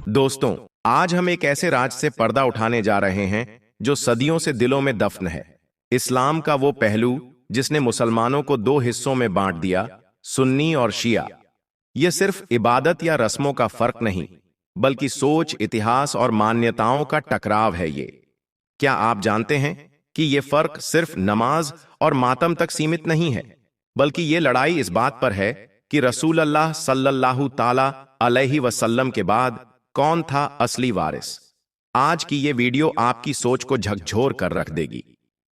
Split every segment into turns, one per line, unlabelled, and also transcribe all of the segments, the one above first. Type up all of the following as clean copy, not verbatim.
दोस्तों, आज हम एक ऐसे राज से पर्दा उठाने जा रहे हैं जो सदियों से दिलों में दफन है। इस्लाम का वो पहलू जिसने मुसलमानों को दो हिस्सों में बांट दिया, सुन्नी और शिया। यह सिर्फ इबादत या रस्मों का फर्क नहीं, बल्कि सोच, इतिहास और मान्यताओं का टकराव है। क्या आप जानते हैं कि यह फर्क सिर्फ नमाज और मातम तक सीमित नहीं है, बल्कि यह लड़ाई इस बात पर है कि रसूल अल्लाह सल्लल्लाहु ताला अलैहि वसल्लम के बाद कौन था असली वारिस। आज की ये वीडियो आपकी सोच को झकझोर कर रख देगी।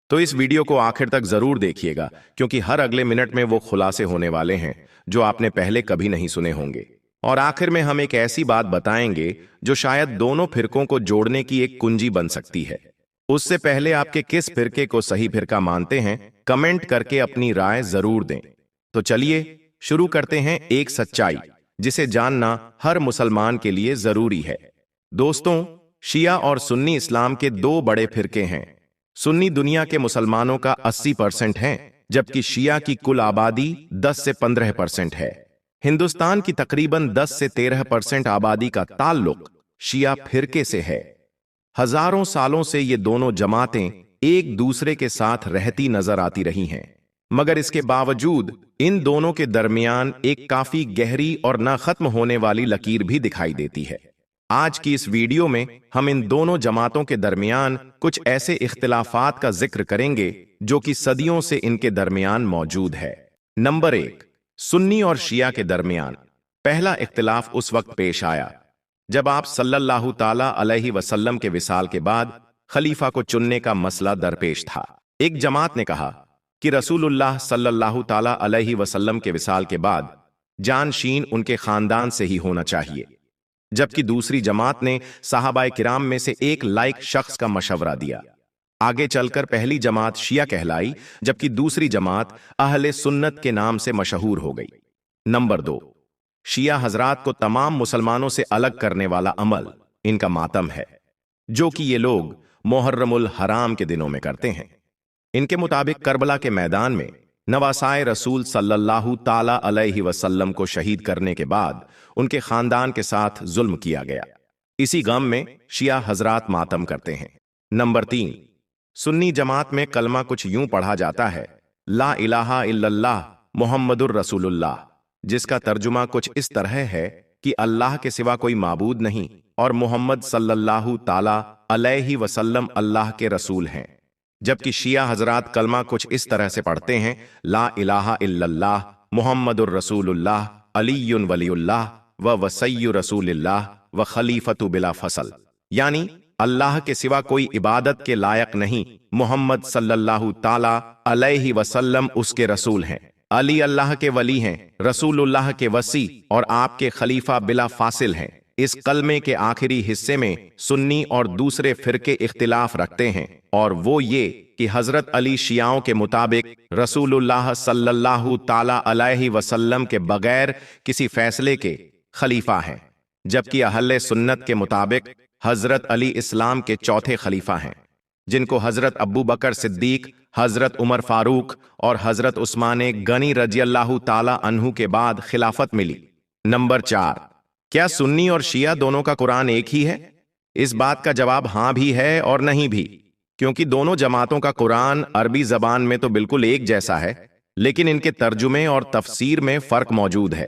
तो इस वीडियो को आखिर तक जरूर देखिएगा, क्योंकि हर अगले मिनट में वो खुलासे होने वाले हैं जो आपने पहले कभी नहीं सुने होंगे। और आखिर में हम एक ऐसी बात बताएंगे जो शायद दोनों फिरकों को जोड़ने की एक कुंजी बन सकती है। उससे पहले आपके किस फिरके को सही फिरका मानते हैं, कमेंट करके अपनी राय जरूर दें। तो चलिए शुरू करते हैं एक सच्चाई जिसे जानना हर मुसलमान के लिए जरूरी है। दोस्तों, शिया और सुन्नी इस्लाम के दो बड़े फिरके हैं। सुन्नी दुनिया के मुसलमानों का 80% है, जबकि शिया की कुल आबादी 10 से 15% है। हिंदुस्तान की तकरीबन 10 से 13% आबादी का ताल्लुक शिया फिरके से है। हजारों सालों से ये दोनों जमातें एक दूसरे के साथ रहती नजर आती रही हैं, मगर इसके बावजूद इन दोनों के दरमियान एक काफी गहरी और न खत्म होने वाली लकीर भी दिखाई देती है। आज की इस वीडियो में हम इन दोनों जमातों के दरमियान कुछ ऐसे इख्तिलाफात का जिक्र करेंगे जो कि सदियों से इनके दरमियान मौजूद है। नंबर 1, सुन्नी और शिया के दरमियान पहला इख्तिलाफ उस वक्त पेश आया जब आप सल्लल्लाहु ताला अलैहि वसल्लम के विसाल के बाद खलीफा को चुनने का मसला दरपेश था। एक जमात ने कहा कि रसूलुल्लाह सल्लल्लाहु ताला अलैहि वसल्लम के विसाल के बाद जानशीन उनके खानदान से ही होना चाहिए, जबकि दूसरी जमात ने सहाबाए किराम में से एक लायक शख्स का मशवरा दिया। आगे चलकर पहली जमात शिया कहलाई, जबकि दूसरी जमात अहले सुन्नत के नाम से मशहूर हो गई। नंबर 2, शिया हजरात को तमाम मुसलमानों से अलग करने वाला अमल इनका मातम है, जो कि ये लोग मुहर्रमुल हराम के दिनों में करते हैं। इनके मुताबिक करबला के मैदान में नवासाए रसूल सल्लल्लाहु ताला अलैहि वसल्लम को शहीद करने के बाद उनके खानदान के साथ जुल्म किया गया। इसी गम में शिया हजरात मातम करते हैं। नंबर 3, सुन्नी जमात में कलमा कुछ यूं पढ़ा जाता है, ला इलाहा इल्लल्लाह मुहम्मदुर रसूलुल्लाह, जिसका तर्जुमा कुछ इस तरह है कि अल्लाह के सिवा कोई माबूद नहीं और मुहम्मद सल्लल्लाहु ताला अलैहि वसल्लम अल्लाह के रसूल हैं। जबकि शिया हजरात कलमा कुछ इस तरह से पढ़ते हैं, ला इलाहा इल्लल्लाह मुहम्मदुर रसूलुल्लाह अलीयुन वलीउल्लाह व वसय्यु रसूलिल्लाह व खलीफतु बिला फसल, यानी अल्लाह के सिवा कोई इबादत के लायक नहीं, मुहम्मद सल्लल्लाहु ताला अलैहि वसल्लम उसके रसूल हैं, अली अल्लाह के वली हैं, रसूलुल्लाह के वसी और आपके खलीफा बिला फासिल हैं। इस कलमे के आखिरी हिस्से में सुन्नी और दूसरे फिरके इख्तिलाफ रखते हैं, और वो ये कि हजरत अली शियाओं के मुताबिक रसूलुल्लाह सल्लल्लाहु ताला अलैहि वसल्लम के बगैर किसी फैसले के खलीफा हैं, जबकि अहले सुन्नत के मुताबिक हजरत अली इस्लाम के चौथे खलीफा हैं, जिनको हजरत अबू बकर सिद्दीक, हजरत उमर फारूक और हजरत उस्मान गनी रजियल्लाहु ताला अन्हु के बाद खिलाफत मिली। नंबर 4, क्या सुन्नी और शिया दोनों का कुरान एक ही है? इस बात का जवाब हां भी है और नहीं भी, क्योंकि दोनों जमातों का कुरान अरबी जबान में तो बिल्कुल एक जैसा है, लेकिन इनके तर्जुमे और तफसीर में फर्क मौजूद है।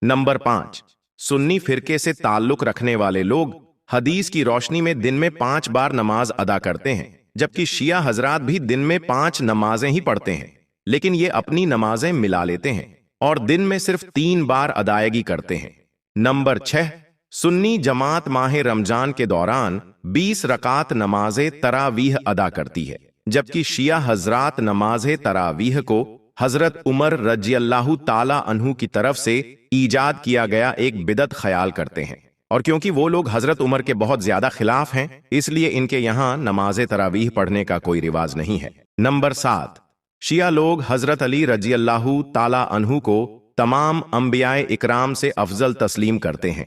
नंबर 5, सुन्नी फिरके से ताल्लुक रखने वाले लोग हदीस की रोशनी में दिन में 5 बार नमाज अदा करते हैं, जबकि शिया हजरात भी दिन में 5 नमाजें ही पढ़ते हैं, लेकिन ये अपनी नमाजें मिला लेते हैं और दिन में सिर्फ 3 बार अदायगी करते हैं। नंबर 6, सुन्नी जमात माह रमजान के दौरान 20 रकात नमाजे तरावीह अदा करती है, जबकि शिया हजरात नमाजे तरावीह को हजरत उमर रजियल्लाहु ताला अन्हु की तरफ से ईजाद किया गया एक बिदअत ख्याल करते हैं, और क्योंकि वो लोग हजरत उमर के बहुत ज्यादा खिलाफ हैं, इसलिए इनके यहां नमाजे तरावीह पढ़ने का कोई रिवाज नहीं है। नंबर 7, शिया लोग हजरत अली रजियल्लाहु ताला अन्हु को तमाम अंबियाए इकराम से अफजल तस्लीम करते हैं।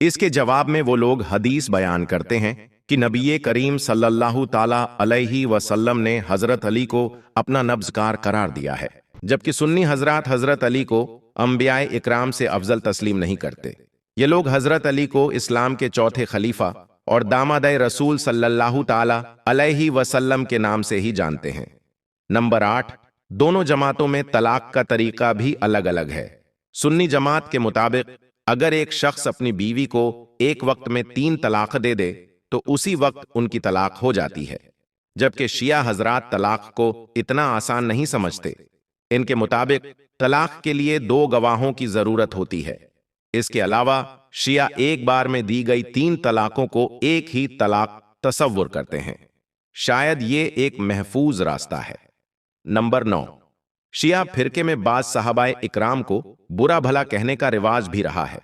इसके जवाब में वो लोग हदीस बयान करते हैं कि नबी करीम सल्लल्लाहु ताला अलैहि वसल्लम ने हजरत अली को अपना नब्ज़कार करार दिया है, जबकि सुन्नी हजरात हजरत अली को अंबियाए इकराम से अफजल तस्लीम नहीं करते। ये लोग हजरत अली को इस्लाम के चौथे खलीफा और दामाद रसूल सल्लल्लाहु ताला अलैहि वसल्लम के नाम से ही जानते हैं। नंबर 8, दोनों जमातों में तलाक का तरीका भी अलग अलग है। सुन्नी जमात के मुताबिक अगर एक शख्स अपनी बीवी को एक वक्त में 3 तलाक दे दे तो उसी वक्त उनकी तलाक हो जाती है, जबकि शिया हजरात तलाक को इतना आसान नहीं समझते। इनके मुताबिक तलाक के लिए 2 गवाहों की जरूरत होती है। इसके अलावा शिया एक बार में दी गई 3 तलाकों को एक ही तलाक तसव्वुर करते हैं। शायद ये एक महफूज रास्ता है। नंबर 9, शिया फिरके में बाज साहबाए इकराम को बुरा भला कहने का रिवाज भी रहा है।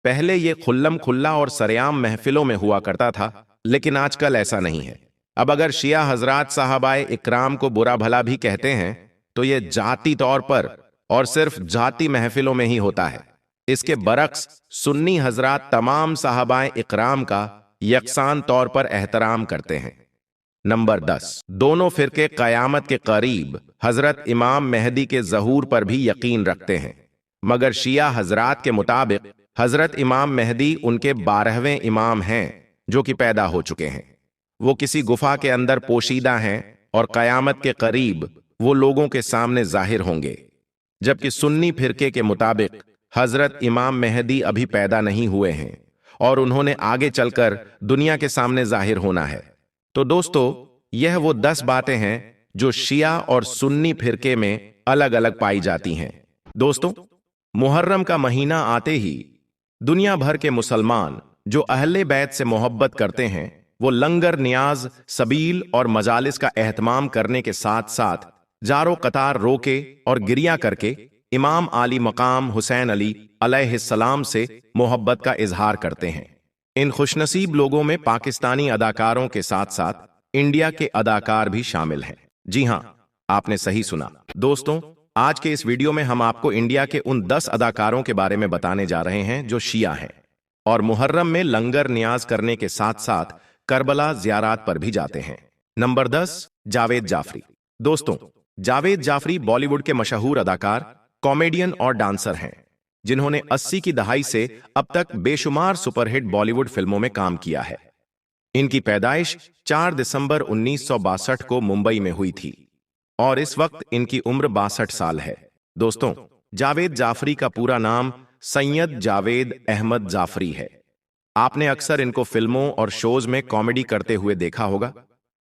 पहले ये खुल्लम खुल्ला और सरेआम महफिलों में हुआ करता था, लेकिन आजकल ऐसा नहीं है। अब अगर शिया हजरात साहबाए इकराम को बुरा भला भी कहते हैं तो ये जाती तौर पर और सिर्फ जाती महफिलों में ही होता है। इसके बरक्स सुन्नी हजरात तमाम साहबाए इकराम का यकसान तौर पर एहतराम करते हैं। नंबर 10, दोनों फिरके कयामत के करीब हजरत इमाम मेहदी के ज़हूर पर भी यकीन रखते हैं, मगर शिया हजरात के मुताबिक हजरत इमाम मेहदी उनके 12वें इमाम हैं जो कि पैदा हो चुके हैं। वो किसी गुफा के अंदर पोशीदा हैं और कयामत के करीब वो लोगों के सामने जाहिर होंगे, जबकि सुन्नी फिरके के मुताबिक हजरत इमाम मेहदी अभी पैदा नहीं हुए हैं और उन्होंने आगे चलकर दुनिया के सामने जाहिर होना है। तो दोस्तों, यह वो 10 बातें हैं जो शिया और सुन्नी फिरके में अलग अलग पाई जाती हैं। दोस्तों, मुहर्रम का महीना आते ही दुनिया भर के मुसलमान जो अहले बैत से मोहब्बत करते हैं वो लंगर, नियाज, सबील और मजालिस का एहतमाम करने के साथ साथ जारो कतार रोके और गिरिया करके इमाम आली मकाम हुसैन अली अलैहिस्सलाम से मोहब्बत का इजहार करते हैं। इन खुशनसीब लोगों में पाकिस्तानी अदाकारों के साथ साथ इंडिया के अदाकार भी शामिल हैं। जी हां, आपने सही सुना। दोस्तों, आज के इस वीडियो में हम आपको इंडिया के उन 10 अदाकारों के बारे में बताने जा रहे हैं जो शिया हैं और मुहर्रम में लंगर नियाज करने के साथ साथ करबला ज़ियारत पर भी जाते हैं। नंबर 10, जावेद जाफरी। दोस्तों, जावेद जाफरी बॉलीवुड के मशहूर अदाकार, कॉमेडियन और डांसर हैं, जिन्होंने 80 की दहाई से अब तक बेशुमार सुपरहिट बॉलीवुड फिल्मों में काम किया है। इनकी पैदाइश 4 दिसंबर 1962 को मुंबई में हुई थी और इस वक्त इनकी उम्र 62 साल है। दोस्तों, जावेद जाफरी का पूरा नाम सैयद जावेद अहमद जाफरी है। आपने अक्सर इनको फिल्मों और शोज में कॉमेडी करते हुए देखा होगा,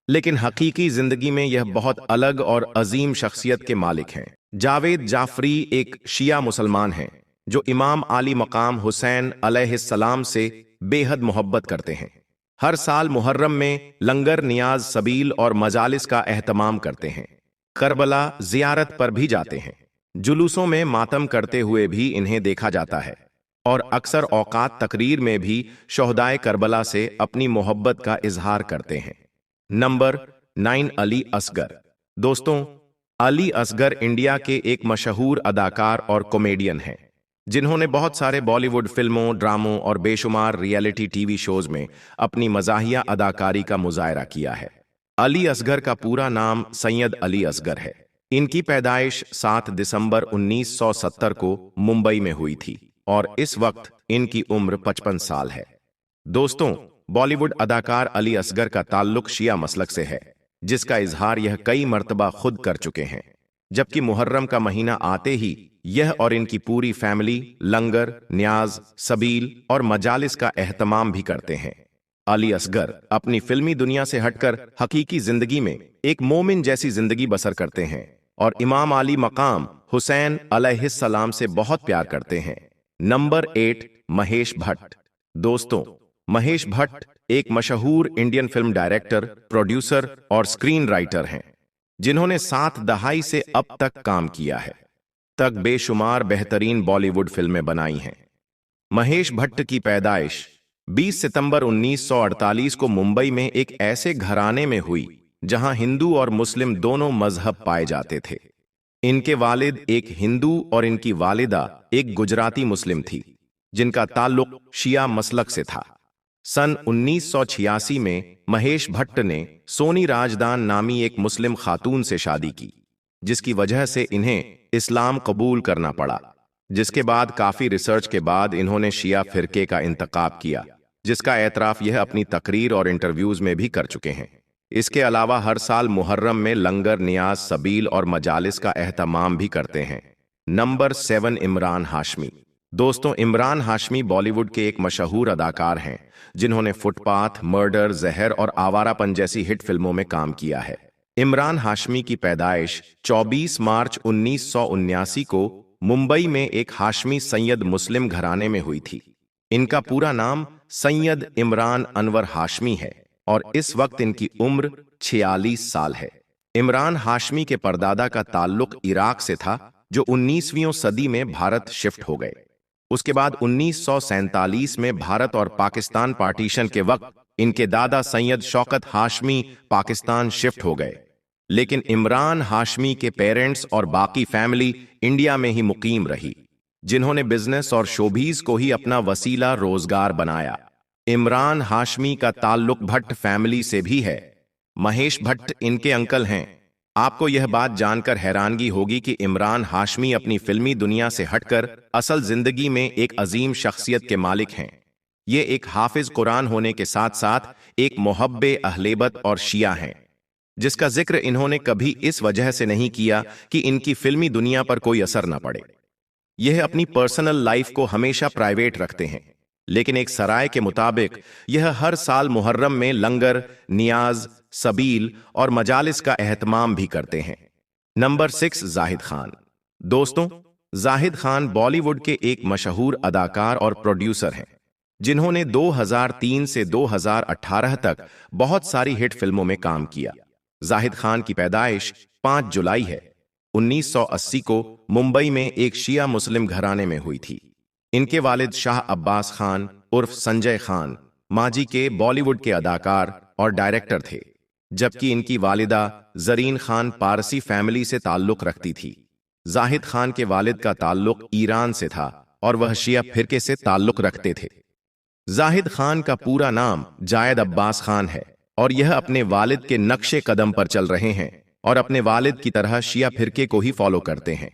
लेकिन हकीकी जिंदगी में यह बहुत अलग और अजीम शख्सियत के मालिक हैं। जावेद जाफरी एक शिया मुसलमान हैं जो इमाम आली मकाम हुसैन अलैहिस्सलाम से बेहद मोहब्बत करते हैं। हर साल मुहर्रम में लंगर, नियाज, सबील और मजालिस का एहतमाम करते हैं। करबला ज़ियारत पर भी जाते हैं। जुलूसों में मातम करते हुए भी इन्हें देखा जाता है और अक्सर औकात तकरीर में भी शोहदाए करबला से अपनी मोहब्बत का इजहार करते हैं। नंबर 9, अली असगर। दोस्तों, अली असगर इंडिया के एक मशहूर अदाकार और कॉमेडियन हैं, जिन्होंने बहुत सारे बॉलीवुड फिल्मों, ड्रामों और बेशुमार रियलिटी टीवी शोज में अपनी मज़ाहिया अदाकारी का मुजाहरा किया है। अली असगर का पूरा नाम सैयद अली असगर है। इनकी पैदाइश 7 दिसंबर 1970 को मुंबई में हुई थी और इस वक्त इनकी उम्र 55 साल है। दोस्तों, बॉलीवुड अदाकार अली असगर का ताल्लुक शिया मसलक से है, जिसका इजहार यह कई मर्तबा खुद कर चुके हैं। जबकि मुहर्रम का महीना आते ही यह और इनकी पूरी फैमिली लंगर, न्याज, सबील और मजालिस का एहतमाम भी करते हैं। अली असगर अपनी फिल्मी दुनिया से हटकर हकीकी जिंदगी में एक मोमिन जैसी जिंदगी बसर करते हैं और इमाम आली मकाम हुसैन अलैहिस्सलाम से बहुत प्यार करते हैं। नंबर 8, महेश भट्ट। दोस्तों, महेश भट्ट एक मशहूर इंडियन फिल्म डायरेक्टर, प्रोड्यूसर और स्क्रीन राइटर हैं, जिन्होंने 7 दहाई से अब तक काम किया है। तक बेशुमार बेहतरीन बॉलीवुड फिल्में बनाई हैं। महेश भट्ट की पैदाइश 20 सितंबर 1948 को मुंबई में एक ऐसे घराने में हुई जहां हिंदू और मुस्लिम दोनों मजहब पाए जाते थे। इनके वालिद एक हिंदू और इनकी वालिदा एक गुजराती मुस्लिम थी, जिनका ताल्लुक शिया मसलक से था। सन 1986 में महेश भट्ट ने सोनी राजदान नामी एक मुस्लिम खातून से शादी की, जिसकी वजह से इन्हें इस्लाम कबूल करना पड़ा। जिसके बाद काफी रिसर्च के बाद इन्होंने शिया फिरके का इंतखाब किया, जिसका एतराफ यह अपनी तकरीर और इंटरव्यूज में भी कर चुके हैं। इसके अलावा हर साल मुहर्रम में लंगर, नियाज, सबील और मजालिस का एहतमाम भी करते हैं। नंबर 7, इमरान हाशमी। दोस्तों, इमरान हाशमी बॉलीवुड के एक मशहूर अदाकार हैं जिन्होंने फुटपाथ, मर्डर, जहर और आवारापन जैसी हिट फिल्मों में काम किया है। इमरान हाशमी की पैदाइश 24 मार्च 1979 को मुंबई में एक हाशमी सैयद मुस्लिम घराने में हुई थी। इनका पूरा नाम सैयद इमरान अनवर हाशमी है और इस वक्त इनकी उम्र 46 साल है। इमरान हाशमी के परदादा का ताल्लुक इराक से था, जो 19वीं सदी में भारत शिफ्ट हो गए। उसके बाद 1947 में भारत और पाकिस्तान पार्टीशन के वक्त इनके दादा सैयद शौकत हाशमी पाकिस्तान शिफ्ट हो गए, लेकिन इमरान हाशमी के पेरेंट्स और बाकी फैमिली इंडिया में ही मुकीम रही, जिन्होंने बिजनेस और शोबीज को ही अपना वसीला रोजगार बनाया। इमरान हाशमी का ताल्लुक भट्ट फैमिली से भी है। महेश भट्ट इनके अंकल हैं। आपको यह बात जानकर हैरानगी होगी कि इमरान हाशमी अपनी फिल्मी दुनिया से हटकर असल जिंदगी में एक अजीम शख्सियत के मालिक हैं। ये एक हाफिज कुरान होने के साथ साथ एक मुहब्बे अहलेबत और शिया हैं, जिसका जिक्र इन्होंने कभी इस वजह से नहीं किया कि इनकी फिल्मी दुनिया पर कोई असर न पड़े। यह अपनी पर्सनल लाइफ को हमेशा प्राइवेट रखते हैं, लेकिन एक सराय के मुताबिक यह हर साल मुहर्रम में लंगर, नियाज, सबील और मजालिस का एहतमाम भी करते हैं। नंबर 6, जाहिद खान। दोस्तों, जाहिद खान बॉलीवुड के एक मशहूर अदाकार और प्रोड्यूसर हैं, जिन्होंने 2003 से 2018 तक बहुत सारी हिट फिल्मों में काम किया। जाहिद खान की पैदाइश 5 जुलाई है 1980 को मुंबई में एक शिया मुस्लिम घराने में हुई थी। इनके वालिद शाह अब्बास खान उर्फ संजय खान माजी के बॉलीवुड के अदाकार और डायरेक्टर थे, जबकि इनकी वालिदा जरीन खान पारसी फैमिली से ताल्लुक रखती थी। जाहिद खान के वालिद का ताल्लुक ईरान से था और वह शिया फिरके से ताल्लुक रखते थे। जाहिद खान का पूरा नाम जायद अब्बास खान है और यह अपने वालिद के नक्शे कदम पर चल रहे हैं और अपने वालिद की तरह शिया फिरके को ही फॉलो करते हैं।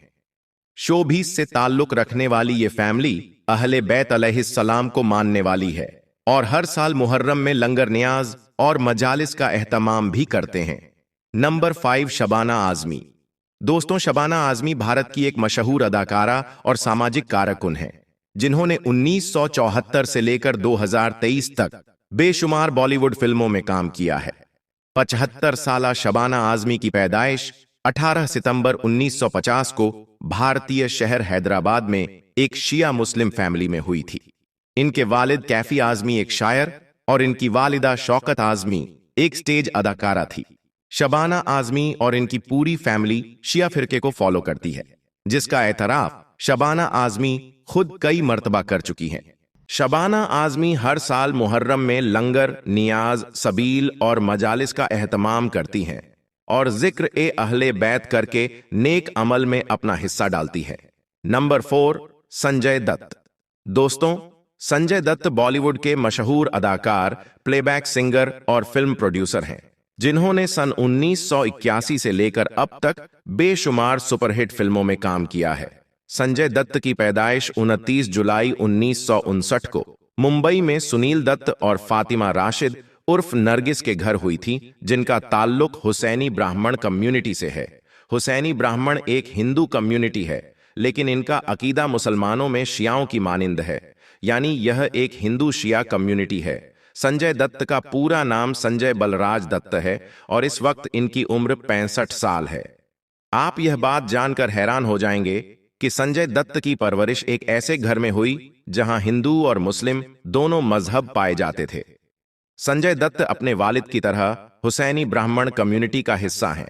शोबीज से ताल्लुक रखने वाली ये फैमिली अहले बैत अलैहिस्सलाम को मानने वाली है और हर साल मुहर्रम में लंगर, नियाज और मजालिस का एहतमाम भी करते हैं। नंबर 5, शबाना आजमी। दोस्तों, शबाना आजमी भारत की एक मशहूर अदाकारा और सामाजिक कारकुन है, जिन्होंने 1974 से लेकर 2023 तक बेशुमार बॉलीवुड फिल्मों में काम किया है। 75 साला शबाना आजमी की पैदाइश 18 सितंबर 1950 को भारतीय शहर हैदराबाद में एक शिया मुस्लिम फैमिली में हुई थी। इनके वालिद कैफी आजमी एक शायर और इनकी वालिदा शौकत आजमी एक स्टेज अदाकारा थी। शबाना आजमी और इनकी पूरी फैमिली शिया फिरके को फॉलो करती है, जिसका एतराफ शबाना आजमी खुद कई मर्तबा कर चुकी हैं। शबाना आजमी हर साल मुहर्रम में लंगर, नियाज, सबील और मजालिस का एहतमाम करती हैं और जिक्र ए अहले बैत करके नेक अमल में अपना हिस्सा डालती है। नंबर 4, संजय दत्त। दोस्तों, संजय दत्त बॉलीवुड के मशहूर अदाकार, प्लेबैक सिंगर और फिल्म प्रोड्यूसर हैं, जिन्होंने सन 1981 से लेकर अब तक बेशुमार सुपरहिट फिल्मों में काम किया है। संजय दत्त की पैदाइश 29 जुलाई 1959 को मुंबई में सुनील दत्त और फातिमा राशिद उर्फ नरगिस के घर हुई थी, जिनका ताल्लुक हुसैनी ब्राह्मण कम्युनिटी से है। हुसैनी ब्राह्मण एक हिंदू कम्युनिटी है, लेकिन इनका अकीदा मुसलमानों में शियाओं की मानिंद है, यानी यह एक हिंदू शिया कम्युनिटी है। संजय दत्त का पूरा नाम संजय बलराज दत्त है और इस वक्त इनकी उम्र 65 साल है। आप यह बात जानकर हैरान हो जाएंगे कि संजय दत्त की परवरिश एक ऐसे घर में हुई जहां हिंदू और मुस्लिम दोनों मजहब पाए जाते थे। संजय दत्त अपने वालिद की तरह हुसैनी ब्राह्मण कम्युनिटी का हिस्सा हैं।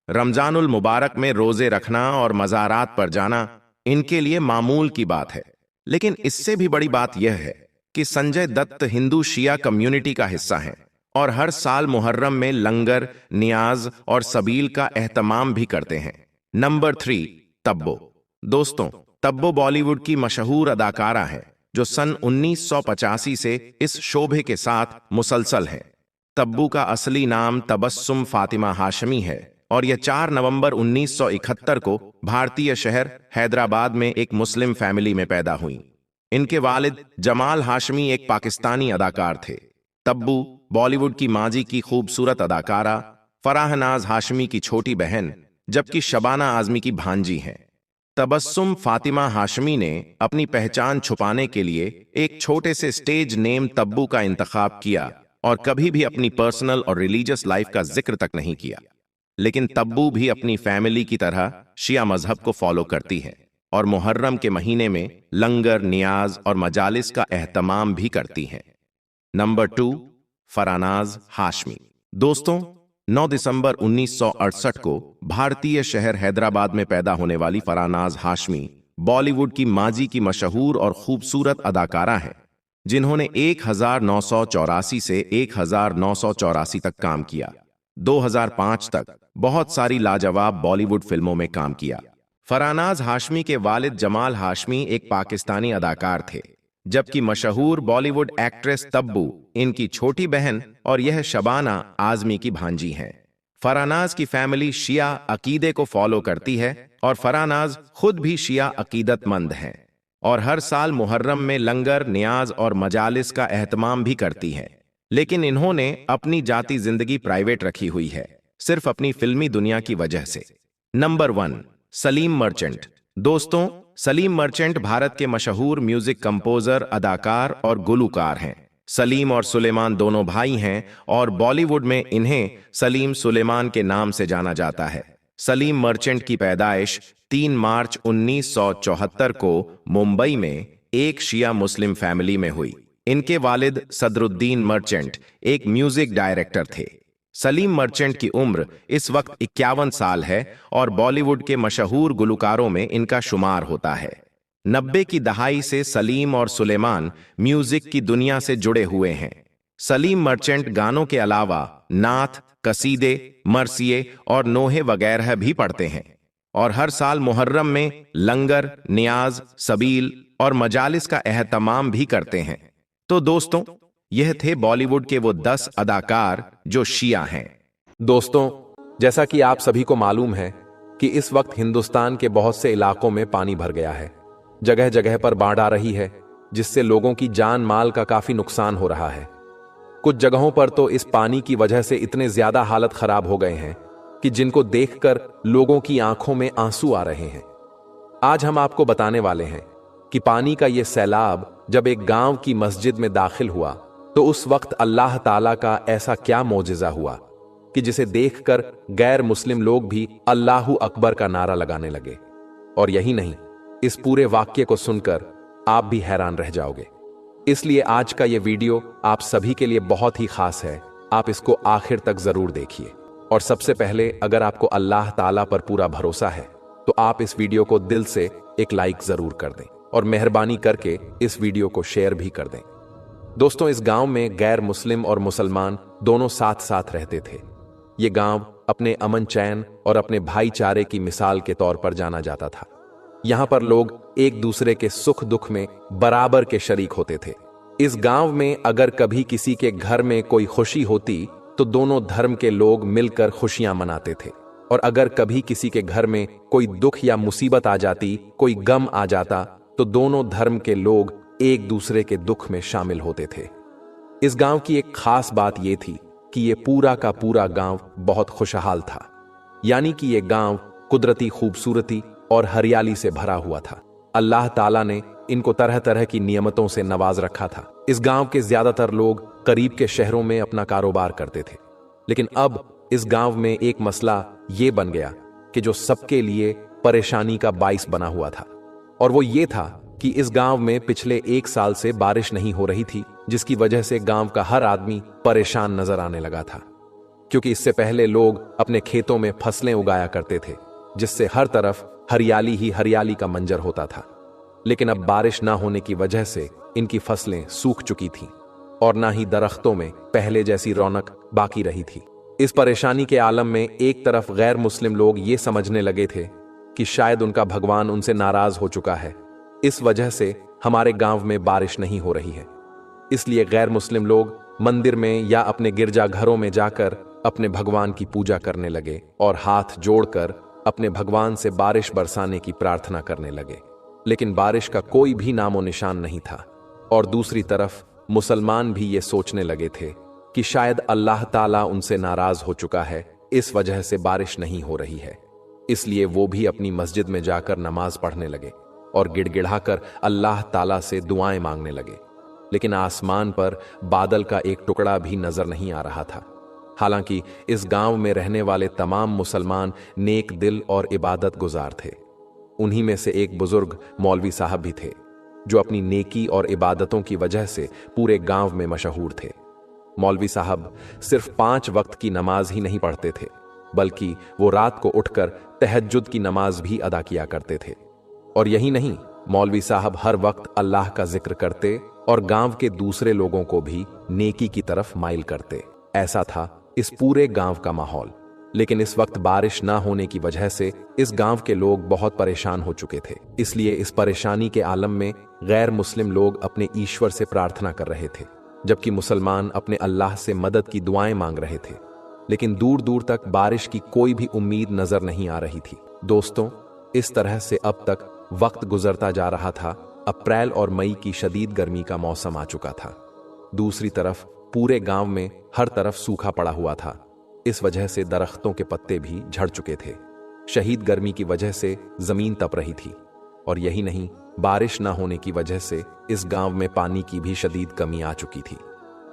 रमजानुल मुबारक में रोजे रखना और मज़ारात पर जाना इनके लिए मामूल की बात है, लेकिन इससे भी बड़ी बात यह है कि संजय दत्त हिंदू शिया कम्युनिटी का हिस्सा हैं और हर साल मुहर्रम में लंगर, नियाज और सबील का एहतमाम भी करते हैं। नंबर 3, तब्बो। दोस्तों, तब्बो बॉलीवुड की मशहूर अदाकारा है जो सन 1985 से इस शोबे के साथ मुसलसल है। तब्बू का असली नाम तबस्सुम फातिमा हाशमी है और यह 4 नवंबर 1971 को भारतीय शहर हैदराबाद में एक मुस्लिम फैमिली में पैदा हुई। इनके वालिद जमाल हाशमी एक पाकिस्तानी अदाकार थे। तब्बू बॉलीवुड की माजी की खूबसूरत अदाकारा फराहनाज हाशमी की छोटी बहन, जबकि शबाना आजमी की भांजी हैं। तबस्सुम फातिमा हाशमी ने अपनी पहचान छुपाने के लिए एक छोटे से स्टेज नेम तब्बू का इंतखाब किया और कभी भी अपनी पर्सनल और रिलीजियस लाइफ का जिक्र तक नहीं किया। लेकिन तब्बू भी अपनी फैमिली की तरह शिया मजहब को फॉलो करती है और मुहर्रम के महीने में लंगर, नियाज और मजालिस का एहतमाम भी करती हैं। नंबर 2, फरानाज हाशमी। दोस्तों, 9 दिसंबर 1968 को भारतीय शहर हैदराबाद में पैदा होने वाली फरानाज हाशमी बॉलीवुड की माजी की मशहूर और खूबसूरत अदाकारा हैं, जिन्होंने 1984 से 1984 तक काम किया। 2005 तक बहुत सारी लाजवाब बॉलीवुड फिल्मों में काम किया। फरानाज हाशमी के वालिद जमाल हाशमी एक पाकिस्तानी अदाकार थे, जबकि मशहूर बॉलीवुड एक्ट्रेस तब्बू इनकी छोटी बहन और यह शबाना आजमी की भांजी हैं। फरानाज की फैमिली शिया अकीदे को फॉलो करती है और फरानाज खुद भी शिया अकीदतमंद हैं और हर साल मुहर्रम में लंगर, नियाज और मजालिस का एहतमाम भी करती है। लेकिन इन्होंने अपनी जाती जिंदगी प्राइवेट रखी हुई है, सिर्फ अपनी फिल्मी दुनिया की वजह से। Number 1, Salim merchant. दोस्तों, सलीम मर्चेंट भारत के मशहूर म्यूजिक कंपोजर, अदाकार और गुलूकार हैं। सलीम और सुलेमान दोनों भाई हैं और बॉलीवुड में इन्हें सलीम सुलेमान के नाम से जाना जाता है। सलीम मर्चेंट की पैदाइश 3 मार्च 1974 को मुंबई में एक शिया मुस्लिम फैमिली में हुई। इनके वालिद सदरुद्दीन मर्चेंट एक म्यूजिक डायरेक्टर थे। सलीम मर्चेंट की उम्र इस वक्त 51 साल है और बॉलीवुड के मशहूर गुलकारों में इनका शुमार होता है। 90 की दहाई से सलीम और सुलेमान म्यूजिक की दुनिया से जुड़े हुए हैं। सलीम मर्चेंट गानों के अलावा नात, कसीदे, मरसिए और नोहे वगैरह भी पढ़ते हैं और हर साल मुहर्रम में लंगर, नियाज, सबील और मजालिस का एहतमाम भी करते हैं। तो दोस्तों, यह थे बॉलीवुड के वो 10 अदाकार जो शिया हैं।
दोस्तों, जैसा कि आप सभी को मालूम है कि इस वक्त हिंदुस्तान के बहुत से इलाकों में पानी भर गया है। जगह जगह पर बाढ़ आ रही है, जिससे लोगों की जान माल का काफी नुकसान हो रहा है। कुछ जगहों पर तो इस पानी की वजह से इतने ज्यादा हालत खराब हो गए हैं कि जिनको देखकर लोगों की आंखों में आंसू आ रहे हैं। आज हम आपको बताने वाले हैं कि पानी का यह सैलाब जब एक गांव की मस्जिद में दाखिल हुआ तो उस वक्त अल्लाह ताला का ऐसा क्या मौजिज़ा हुआ कि जिसे देखकर गैर मुस्लिम लोग भी अल्लाहू अकबर का नारा लगाने लगे। और यही नहीं, इस पूरे वाक्य को सुनकर आप भी हैरान रह जाओगे। इसलिए आज का ये वीडियो आप सभी के लिए बहुत ही खास है। आप इसको आखिर तक जरूर देखिए। और सबसे पहले, अगर आपको अल्लाह ताला पर पूरा भरोसा है तो आप इस वीडियो को दिल से एक लाइक जरूर कर दें और मेहरबानी करके इस वीडियो को शेयर भी कर दें। दोस्तों, इस गांव में गैर मुस्लिम और मुसलमान दोनों साथ साथ रहते थे। ये गांव अपने अमन चैन और अपने भाईचारे की मिसाल के तौर पर जाना जाता था। यहां पर लोग एक दूसरे के सुख दुख में बराबर के शरीक होते थे। इस गांव में अगर कभी किसी के घर में कोई खुशी होती तो दोनों धर्म के लोग मिलकर खुशियां मनाते थे, और अगर कभी किसी के घर में कोई दुख या मुसीबत आ जाती, कोई गम आ जाता, तो दोनों धर्म के लोग एक दूसरे के दुख में शामिल होते थे। इस गांव की एक खास बात यह थी कि यह पूरा का पूरा गांव बहुत खुशहाल था। यानी कि यह गांव कुदरती खूबसूरती और हरियाली से भरा हुआ था। अल्लाह ताला ने इनको तरह तरह की नियमतों से नवाज रखा था। इस गांव के ज्यादातर लोग करीब के शहरों में अपना कारोबार करते थे, लेकिन अब इस गांव में एक मसला यह बन गया कि जो सबके लिए परेशानी का बाइस बना हुआ था, और वो ये था कि इस गांव में पिछले 1 साल से बारिश नहीं हो रही थी, जिसकी वजह से गांव का हर आदमी परेशान नजर आने लगा था। क्योंकि इससे पहले लोग अपने खेतों में फसलें उगाया करते थे, जिससे हर तरफ हरियाली ही हरियाली का मंजर होता था। लेकिन अब बारिश ना होने की वजह से इनकी फसलें सूख चुकी थीं और ना ही दरख्तों में पहले जैसी रौनक बाकी रही थी। इस परेशानी के आलम में एक तरफ गैर मुस्लिम लोग ये समझने लगे थे कि शायद उनका भगवान उनसे नाराज हो चुका है, इस वजह से हमारे गांव में बारिश नहीं हो रही है। इसलिए गैर मुस्लिम लोग मंदिर में या अपने गिरजा घरों में जाकर अपने भगवान की पूजा करने लगे और हाथ जोड़कर अपने भगवान से बारिश बरसाने की प्रार्थना करने लगे। लेकिन बारिश का कोई भी नामो निशान नहीं था। और दूसरी तरफ मुसलमान भी ये सोचने लगे थे कि शायद अल्लाह ताला उनसे नाराज हो चुका है, इस वजह से बारिश नहीं हो रही है। इसलिए वो भी अपनी मस्जिद में जाकर नमाज पढ़ने लगे और गिड़गिड़ाकर अल्लाह ताला से दुआएं मांगने लगे। लेकिन आसमान पर बादल का एक टुकड़ा भी नजर नहीं आ रहा था। हालांकि इस गांव में रहने वाले तमाम मुसलमान नेक दिल और इबादत गुजार थे। उन्हीं में से एक बुजुर्ग मौलवी साहब भी थे, जो अपनी नेकी और इबादतों की वजह से पूरे गांव में मशहूर थे। मौलवी साहब सिर्फ 5 वक्त की नमाज ही नहीं पढ़ते थे, बल्कि वो रात को उठकर तहज्जुद की नमाज भी अदा किया करते थे। और यही नहीं, मौलवी साहब हर वक्त अल्लाह का जिक्र करते और गांव के दूसरे लोगों को भी नेकी की तरफ माइल करते। ऐसा था इस पूरे गांव का माहौल। लेकिन इस वक्त बारिश ना होने की वजह से इस गांव के लोग बहुत परेशान हो चुके थे। इसलिए इस परेशानी के आलम में गैर मुस्लिम लोग अपने ईश्वर से प्रार्थना कर रहे थे, जबकि मुसलमान अपने अल्लाह से मदद की दुआएं मांग रहे थे। लेकिन दूर दूर तक बारिश की कोई भी उम्मीद नजर नहीं आ रही थी। दोस्तों, इस तरह से अब तक वक्त गुजरता जा रहा था। अप्रैल और मई की शदीद गर्मी का मौसम आ चुका था। दूसरी तरफ पूरे गांव में हर तरफ सूखा पड़ा हुआ था। इस वजह से दरख्तों के पत्ते भी झड़ चुके थे। शदीद गर्मी की वजह से जमीन तप रही थी। और यही नहीं, बारिश न होने की वजह से इस गांव में पानी की भी शदीद कमी आ चुकी थी।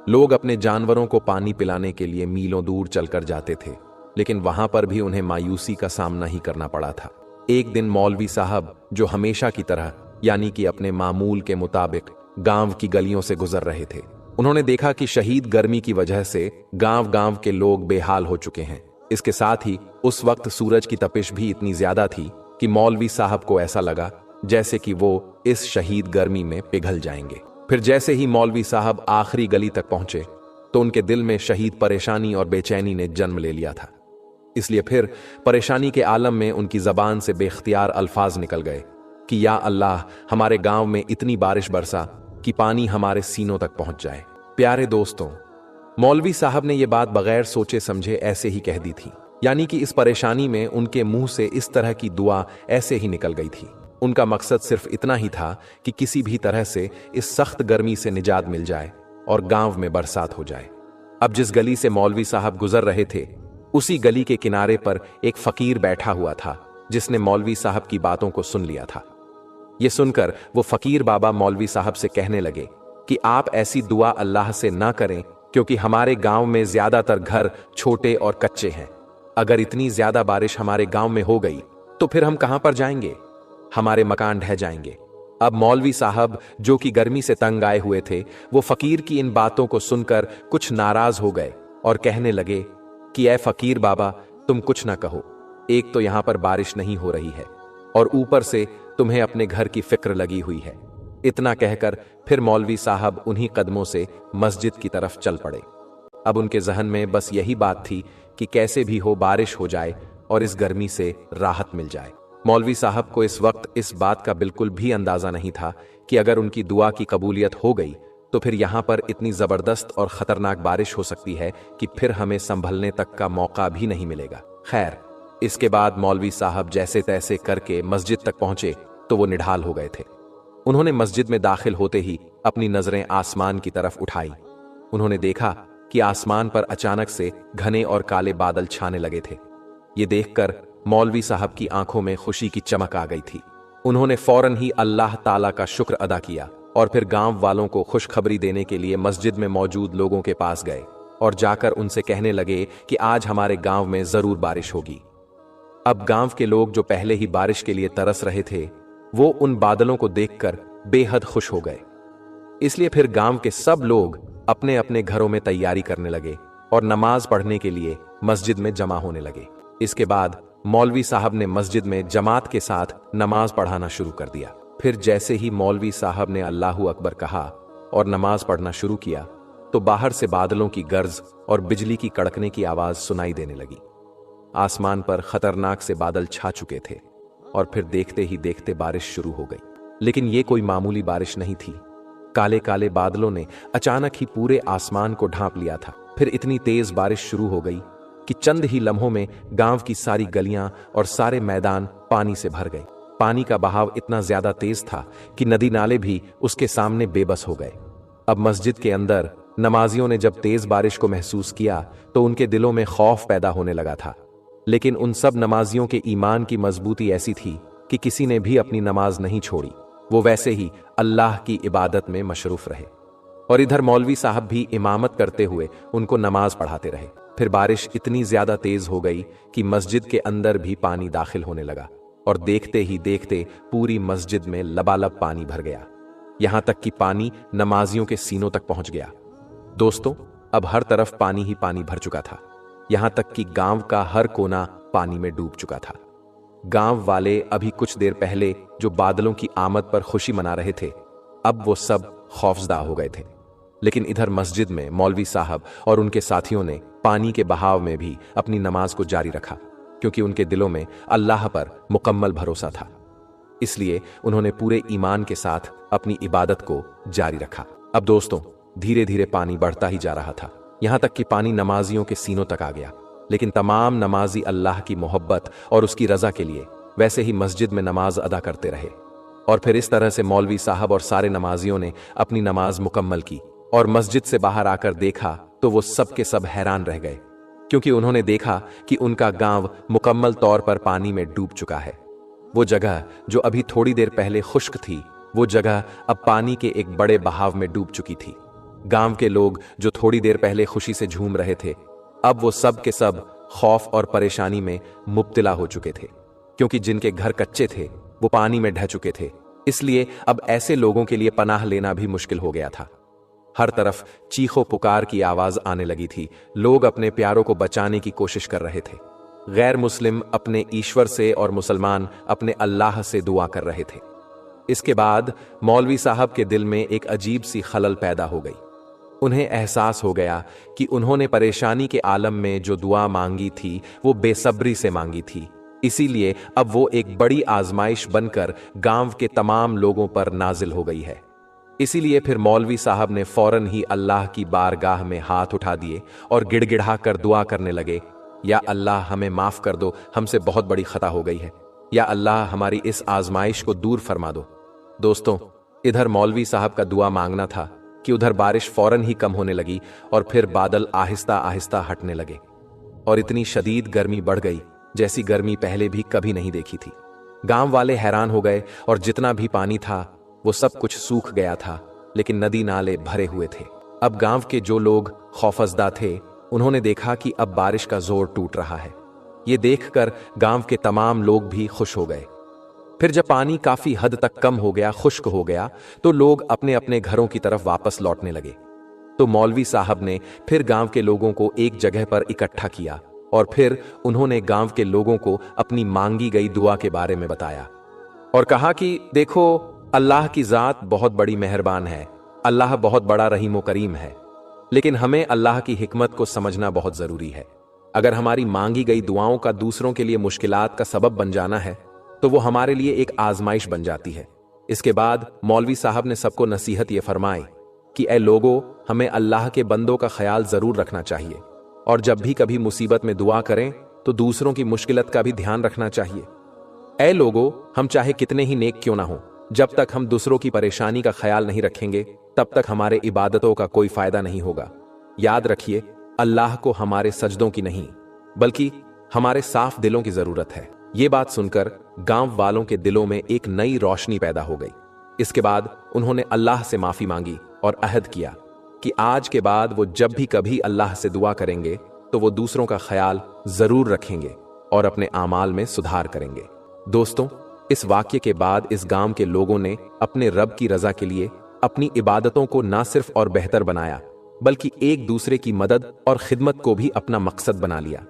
लोग अपने जानवरों को पानी पिलाने के लिए मीलों दूर चलकर जाते थे, लेकिन वहां पर भी उन्हें मायूसी का सामना ही करना पड़ा था। एक दिन मौलवी साहब, जो हमेशा की तरह यानी कि अपने मामूल के मुताबिक गांव की गलियों से गुजर रहे थे, उन्होंने देखा कि शदीद गर्मी की वजह से गांव गांव के लोग बेहाल हो चुके हैं। इसके साथ ही उस वक्त सूरज की तपिश भी इतनी ज्यादा थी कि मौलवी साहब को ऐसा लगा जैसे कि वो इस शदीद गर्मी में पिघल जाएंगे। फिर जैसे ही मौलवी साहब आखिरी गली तक पहुंचे तो उनके दिल में शदीद परेशानी और बेचैनी ने जन्म ले लिया था। इसलिए फिर परेशानी के आलम में उनकी जबान से बेख्तियार अल्फाज निकल गए कि या अल्लाह, हमारे गांव में इतनी बारिश बरसा कि पानी हमारे सीनों तक पहुंच जाए। प्यारे दोस्तों, मौलवी साहब ने यह बात बगैर सोचे समझे ऐसे ही कह दी थी। यानी कि इस परेशानी में उनके मुंह से इस तरह की दुआ ऐसे ही निकल गई थी। उनका मकसद सिर्फ इतना ही था कि किसी भी तरह से इस सख्त गर्मी से निजात मिल जाए और गांव में बरसात हो जाए। अब जिस गली से मौलवी साहब गुजर रहे थे, उसी गली के किनारे पर एक फकीर बैठा हुआ था, जिसने मौलवी साहब की बातों को सुन लिया था। यह सुनकर वो फकीर बाबा मौलवी साहब से कहने लगे कि आप ऐसी दुआ अल्लाह से ना करें, क्योंकि हमारे गांव में ज्यादातर घर छोटे और कच्चे हैं। अगर इतनी ज्यादा बारिश हमारे गांव में हो गई तो फिर हम कहां पर जाएंगे? हमारे मकान ढह जाएंगे। अब मौलवी साहब, जो कि गर्मी से तंग आए हुए थे, वो फकीर की इन बातों को सुनकर कुछ नाराज हो गए और कहने लगे कि ऐ फकीर बाबा, तुम कुछ ना कहो। एक तो यहां पर बारिश नहीं हो रही है और ऊपर से तुम्हें अपने घर की फिक्र लगी हुई है। इतना कहकर फिर मौलवी साहब उन्हीं कदमों से मस्जिद की तरफ चल पड़े। अब उनके जहन में बस यही बात थी कि कैसे भी हो बारिश हो जाए और इस गर्मी से राहत मिल जाए। मौलवी साहब को इस वक्त इस बात का बिल्कुल भी अंदाजा नहीं था कि अगर उनकी दुआ की कबूलियत हो गई तो फिर यहां पर इतनी जबरदस्त और खतरनाक बारिश हो सकती है कि फिर हमें संभलने तक का मौका भी नहीं मिलेगा। खैर, इसके बाद मौलवी साहब जैसे तैसे करके मस्जिद तक पहुंचे तो वो निढाल हो गए थे। उन्होंने मस्जिद में दाखिल होते ही अपनी नजरें आसमान की तरफ उठाई। उन्होंने देखा कि आसमान पर अचानक से घने और काले बादल छाने लगे थे। ये देखकर मौलवी साहब की आंखों में खुशी की चमक आ गई थी। उन्होंने फौरन ही अल्लाह ताला का शुक्र अदा किया और फिर गांव वालों को खुशखबरी देने के लिए मस्जिद में मौजूद लोगों के पास गए और जाकर उनसे कहने लगे कि आज हमारे गांव में जरूर बारिश होगी। अब गांव के लोग जो पहले ही बारिश के लिए तरस रहे थे, वो उन बादलों को देखकर बेहद खुश हो गए। इसलिए फिर गांव के सब लोग अपने अपने घरों में तैयारी करने लगे और नमाज पढ़ने के लिए मस्जिद में जमा होने लगे। इसके बाद मौलवी साहब ने मस्जिद में जमात के साथ नमाज पढ़ाना शुरू कर दिया। फिर जैसे ही मौलवी साहब ने अल्लाहू अकबर कहा और नमाज पढ़ना शुरू किया तो बाहर से बादलों की गर्ज और बिजली की कड़कने की आवाज सुनाई देने लगी। आसमान पर खतरनाक से बादल छा चुके थे और फिर देखते ही देखते बारिश शुरू हो गई। लेकिन ये कोई मामूली बारिश नहीं थी। काले काले बादलों ने अचानक ही पूरे आसमान को ढांप लिया था। फिर इतनी तेज बारिश शुरू हो गई कि चंद ही लम्हों में गांव की सारी गलियां और सारे मैदान पानी से भर गए। पानी का बहाव इतना ज्यादा तेज था कि नदी नाले भी उसके सामने बेबस हो गए। अब मस्जिद के अंदर नमाजियों ने जब तेज बारिश को महसूस किया तो उनके दिलों में खौफ पैदा होने लगा था। लेकिन उन सब नमाजियों के ईमान की मजबूती ऐसी थी कि किसी ने भी अपनी नमाज नहीं छोड़ी। वो वैसे ही अल्लाह की इबादत में मशरूफ रहे। और इधर मौलवी साहब भी इमामत करते हुए उनको नमाज पढ़ाते रहे। फिर बारिश इतनी ज्यादा तेज हो गई कि मस्जिद के अंदर भी पानी दाखिल होने लगा और देखते ही देखते पूरी मस्जिद में लबालब पानी भर गया। यहां तक कि पानी नमाजियों के सीनों तक पहुंच गया। दोस्तों, अब हर तरफ पानी ही पानी भर चुका था। यहां तक कि गांव का हर कोना पानी में डूब चुका था। गांव वाले अभी कुछ देर पहले जो बादलों की आमद पर खुशी मना रहे थे, अब वो सब खौफजदा हो गए थे। लेकिन इधर मस्जिद में मौलवी साहब और उनके साथियों ने पानी के बहाव में भी अपनी नमाज को जारी रखा, क्योंकि उनके दिलों में अल्लाह पर मुकम्मल भरोसा था। इसलिए उन्होंने पूरे ईमान के साथ अपनी इबादत को जारी रखा। अब दोस्तों, धीरे धीरे पानी बढ़ता ही जा रहा था, यहां तक कि पानी नमाजियों के सीनों तक आ गया। लेकिन तमाम नमाजी अल्लाह की मोहब्बत और उसकी रजा के लिए वैसे ही मस्जिद में नमाज अदा करते रहे। और फिर इस तरह से मौलवी साहब और सारे नमाजियों ने अपनी नमाज मुकम्मल की और मस्जिद से बाहर आकर देखा तो वो सब के सब हैरान रह गए, क्योंकि उन्होंने देखा कि उनका गांव मुकम्मल तौर पर पानी में डूब चुका है। वो जगह जो अभी थोड़ी देर पहले खुश्क थी, वो जगह अब पानी के एक बड़े बहाव में डूब चुकी थी। गांव के लोग जो थोड़ी देर पहले खुशी से झूम रहे थे, अब वो सब के सब खौफ और परेशानी में मुब्तला हो चुके थे, क्योंकि जिनके घर कच्चे थे वो पानी में ढह चुके थे। इसलिए अब ऐसे लोगों के लिए पनाह लेना भी मुश्किल हो गया था। हर तरफ चीखों पुकार की आवाज आने लगी थी। लोग अपने प्यारों को बचाने की कोशिश कर रहे थे। गैर मुस्लिम अपने ईश्वर से और मुसलमान अपने अल्लाह से दुआ कर रहे थे। इसके बाद मौलवी साहब के दिल में एक अजीब सी खलल पैदा हो गई। उन्हें एहसास हो गया कि उन्होंने परेशानी के आलम में जो दुआ मांगी थी वो बेसब्री से मांगी थी। इसीलिए अब वो एक बड़ी आजमाइश बनकर गांव के तमाम लोगों पर नाजिल हो गई है। इसीलिए फिर मौलवी साहब ने फौरन ही अल्लाह की बारगाह में हाथ उठा दिए और गिड़गिड़ा कर दुआ करने लगे, या अल्लाह हमें माफ कर दो, हमसे बहुत बड़ी खता हो गई है। या अल्लाह हमारी इस आजमाइश को दूर फरमा दो। दोस्तों, इधर मौलवी साहब का दुआ मांगना था कि उधर बारिश फौरन ही कम होने लगी और फिर बादल आहिस्ता आहिस्ता हटने लगे और इतनी शदीद गर्मी बढ़ गई जैसी गर्मी पहले भी कभी नहीं देखी थी। गांव वाले हैरान हो गए और जितना भी पानी था वो सब कुछ सूख गया था, लेकिन नदी नाले भरे हुए थे। अब गांव के जो लोग खौफजदा थे, उन्होंने देखा कि अब बारिश का जोर टूट रहा है। ये देखकर गांव के तमाम लोग भी खुश हो गए। फिर जब पानी काफी हद तक कम हो गया, खुश्क हो गया, तो लोग अपने अपने घरों की तरफ वापस लौटने लगे। तो मौलवी साहब ने फिर गांव के लोगों को एक जगह पर इकट्ठा किया और फिर उन्होंने गांव के लोगों को अपनी मांगी गई दुआ के बारे में बताया और कहा कि देखो, अल्लाह की जात बहुत बड़ी मेहरबान है, अल्लाह बहुत बड़ा रहीम करीम है, लेकिन हमें अल्लाह की हिकमत को समझना बहुत जरूरी है। अगर हमारी मांगी गई दुआओं का दूसरों के लिए मुश्किलात का सबब बन जाना है तो वो हमारे लिए एक आजमाइश बन जाती है। इसके बाद मौलवी साहब ने सबको नसीहत ये फरमाई कि ऐ लोगों, हमें अल्लाह के बंदों का ख्याल जरूर रखना चाहिए और जब भी कभी मुसीबत में दुआ करें तो दूसरों की मुश्किलत का भी ध्यान रखना चाहिए। ऐ लोगों, हम चाहे कितने ही नेक क्यों ना हो, जब तक हम दूसरों की परेशानी का ख्याल नहीं रखेंगे तब तक हमारे इबादतों का कोई फायदा नहीं होगा। याद रखिए, अल्लाह को हमारे सजदों की नहीं बल्कि हमारे साफ दिलों की जरूरत है। ये बात सुनकर गांव वालों के दिलों में एक नई रोशनी पैदा हो गई। इसके बाद उन्होंने अल्लाह से माफी मांगी और अहद किया कि आज के बाद वो जब भी कभी अल्लाह से दुआ करेंगे तो वो दूसरों का ख्याल जरूर रखेंगे और अपने आमाल में सुधार करेंगे। दोस्तों, इस वाक्य के बाद इस गांव के लोगों ने अपने रब की रजा के लिए अपनी इबादतों को ना सिर्फ और बेहतर बनाया, बल्कि एक दूसरे की मदद और खिदमत को भी अपना मकसद बना लिया।